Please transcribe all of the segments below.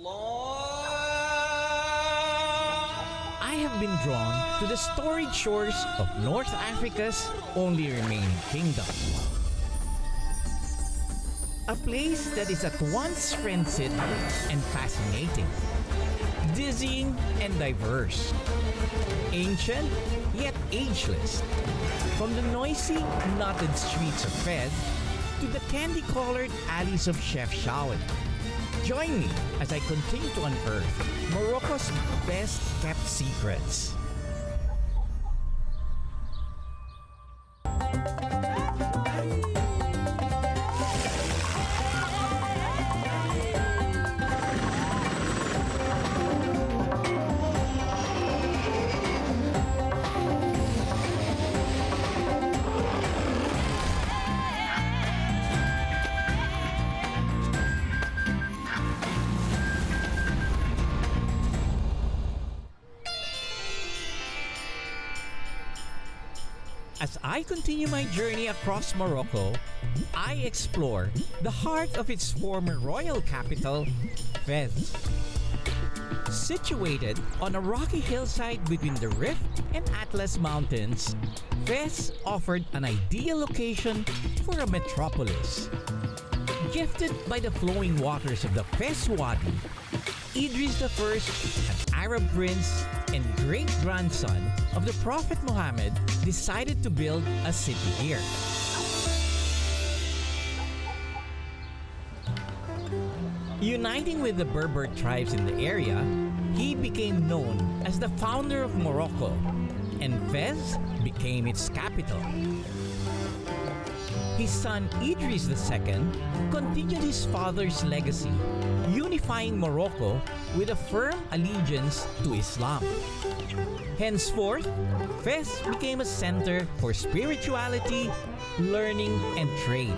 I have been drawn to the storied shores of North Africa's only remaining kingdom. A place that is at once frenzied and fascinating, dizzying and diverse, ancient yet ageless. From the noisy, knotted streets of Fez to the candy-colored alleys of Chef Shawen. Join me as I continue to unearth Morocco's best-kept secrets. As I continue my journey across Morocco, I explore the heart of its former royal capital, Fez. Situated on a rocky hillside between the Rift and Atlas Mountains, Fez offered an ideal location for a metropolis. Gifted by the flowing waters of the Fez Wadi, Idris I, an Arab prince and great-grandson of the Prophet Muhammad, decided to build a city here. Uniting with the Berber tribes in the area, he became known as the founder of Morocco, and Fez became its capital. His son Idris II continued his father's legacy, unifying Morocco with a firm allegiance to Islam. Henceforth, Fez became a center for spirituality, learning, and trade.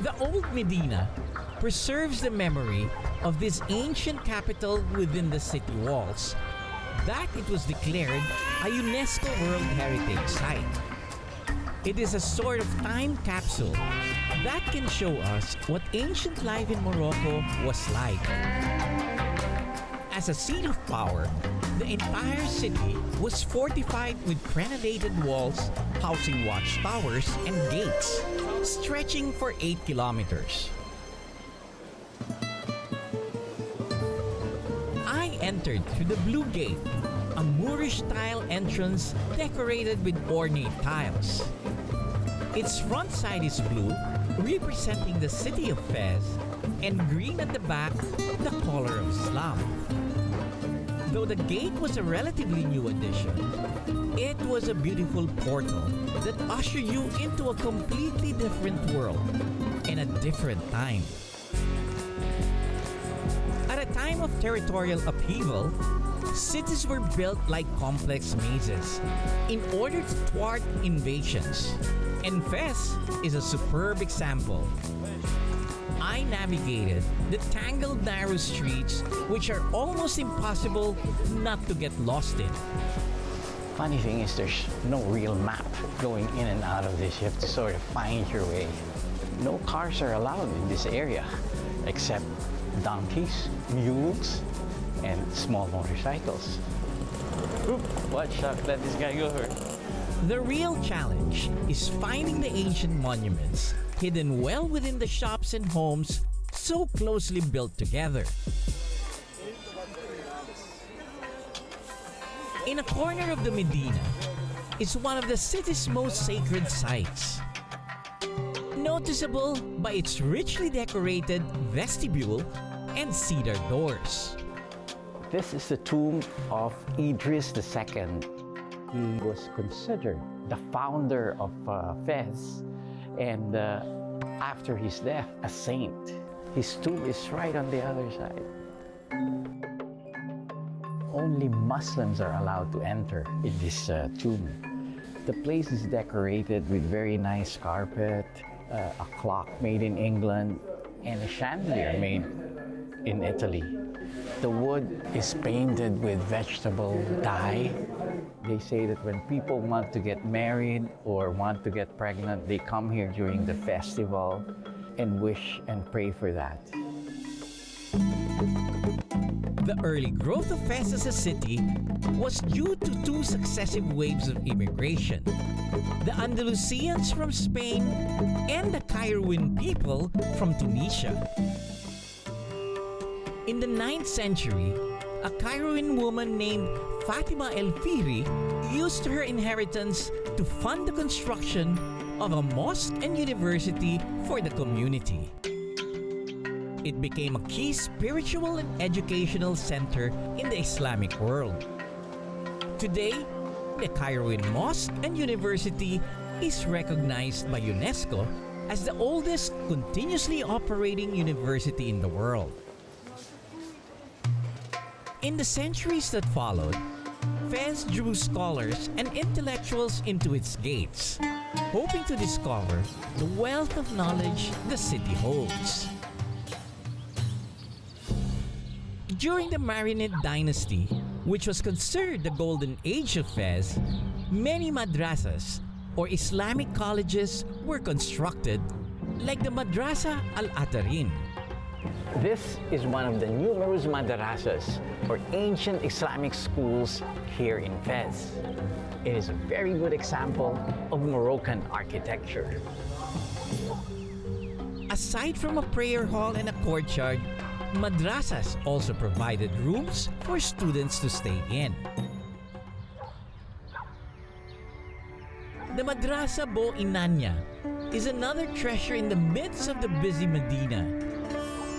The old Medina preserves the memory of this ancient capital within the city walls, that it was declared a UNESCO World Heritage Site. It is a sort of time capsule that can show us what ancient life in Morocco was like. As a seat of power, the entire city was fortified with crenellated walls housing watchtowers and gates, stretching for 8 kilometers. I entered through the Blue Gate, a Moorish-style entrance decorated with ornate tiles. Its front side is blue, representing the city of Fez, and green at the back, the color of Islam. Though the gate was a relatively new addition, it was a beautiful portal that ushered you into a completely different world and a different time. At a time of territorial upheaval, cities were built like complex mazes in order to thwart invasions, and Fez is a superb example. I navigated the tangled narrow streets which are almost impossible not to get lost in. Funny thing is there's no real map going in and out of this. You have to sort of find your way. No cars are allowed in this area except donkeys, mules, and small motorcycles. Oop, watch out, let this guy go here. The real challenge is finding the ancient monuments hidden well within the shops and homes so closely built together. In a corner of the Medina is one of the city's most sacred sites. Noticeable by its richly decorated vestibule and cedar doors. This is the tomb of Idris II. He was considered the founder of Fez, and after his death, a saint. His tomb is right on the other side. Only Muslims are allowed to enter in this tomb. The place is decorated with very nice carpet, a clock made in England, and a chandelier made in Italy. The wood is painted with vegetable dye. They say that when people want to get married or want to get pregnant, they come here during the festival and wish and pray for that. The early growth of Fez as a city was due to two successive waves of immigration: the Andalusians from Spain and the Kairouan people from Tunisia. In the 9th century, a Kairouan woman named Fatima El Fihri used her inheritance to fund the construction of a mosque and university for the community. It became a key spiritual and educational center in the Islamic world. Today, the Kairouan Mosque and University is recognized by UNESCO as the oldest continuously operating university in the world. In the centuries that followed, Fez drew scholars and intellectuals into its gates, hoping to discover the wealth of knowledge the city holds. During the Marinid dynasty, which was considered the golden age of Fez, many madrasas or Islamic colleges were constructed, like the Madrasa Al-Atarin. This is one of the numerous madrasas or ancient Islamic schools here in Fez. It is a very good example of Moroccan architecture. Aside from a prayer hall and a courtyard, madrasas also provided rooms for students to stay in. The Madrasa Bo Inanya is another treasure in the midst of the busy Medina.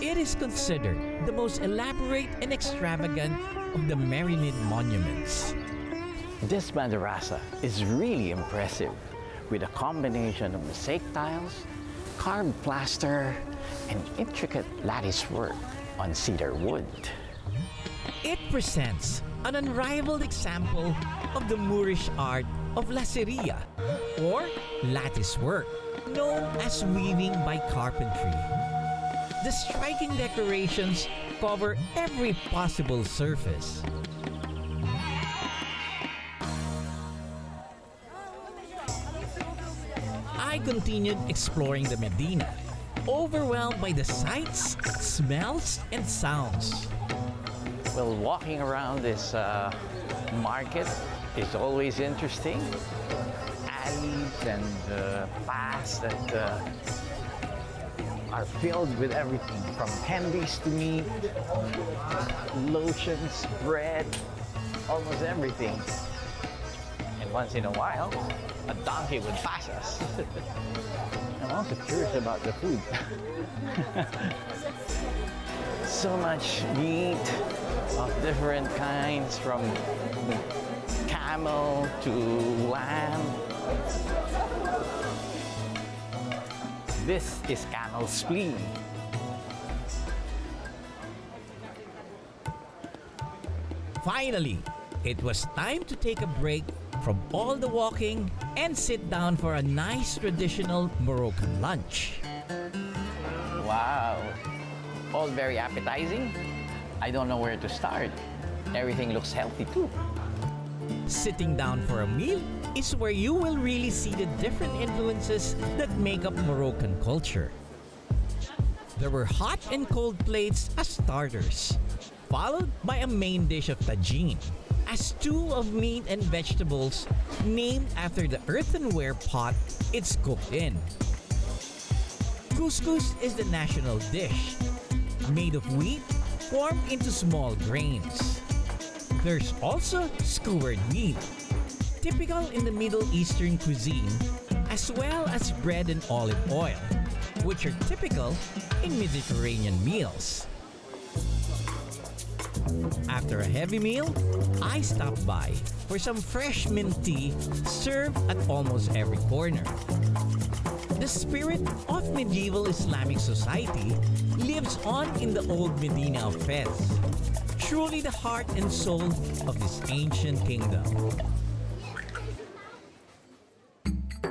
It is considered the most elaborate and extravagant of the Marinid monuments. This madrasa is really impressive, with a combination of mosaic tiles, carved plaster, and intricate lattice work on cedar wood. It presents an unrivaled example of the Moorish art of laceria, or lattice work, known as weaving by carpentry. The striking decorations cover every possible surface. I continued exploring the Medina, overwhelmed by the sights, smells, and sounds. Well, walking around this market is always interesting. Alleys and paths that are filled with everything from candies to meat, lotions, bread, almost everything. And once in a while, a donkey would pass us. I'm also curious about the food. So much meat of different kinds, from camel to lamb. This is camel spleen. Finally, it was time to take a break from all the walking and sit down for a nice traditional Moroccan lunch. Wow, all very appetizing. I don't know where to start. Everything looks healthy too. Sitting down for a meal is where you will really see the different influences that make up Moroccan culture. There were hot and cold plates as starters, followed by a main dish of tagine, a stew of meat and vegetables named after the earthenware pot it's cooked in. Couscous is the national dish, made of wheat formed into small grains. There's also skewered meat, typical in the Middle Eastern cuisine, as well as bread and olive oil, which are typical in Mediterranean meals. After a heavy meal, I stopped by for some fresh mint tea served at almost every corner. The spirit of medieval Islamic society lives on in the old Medina of Fez, truly the heart and soul of this ancient kingdom.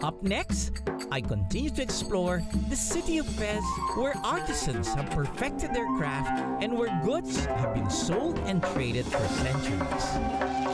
Up next, I continue to explore the city of Fez, where artisans have perfected their craft and where goods have been sold and traded for centuries.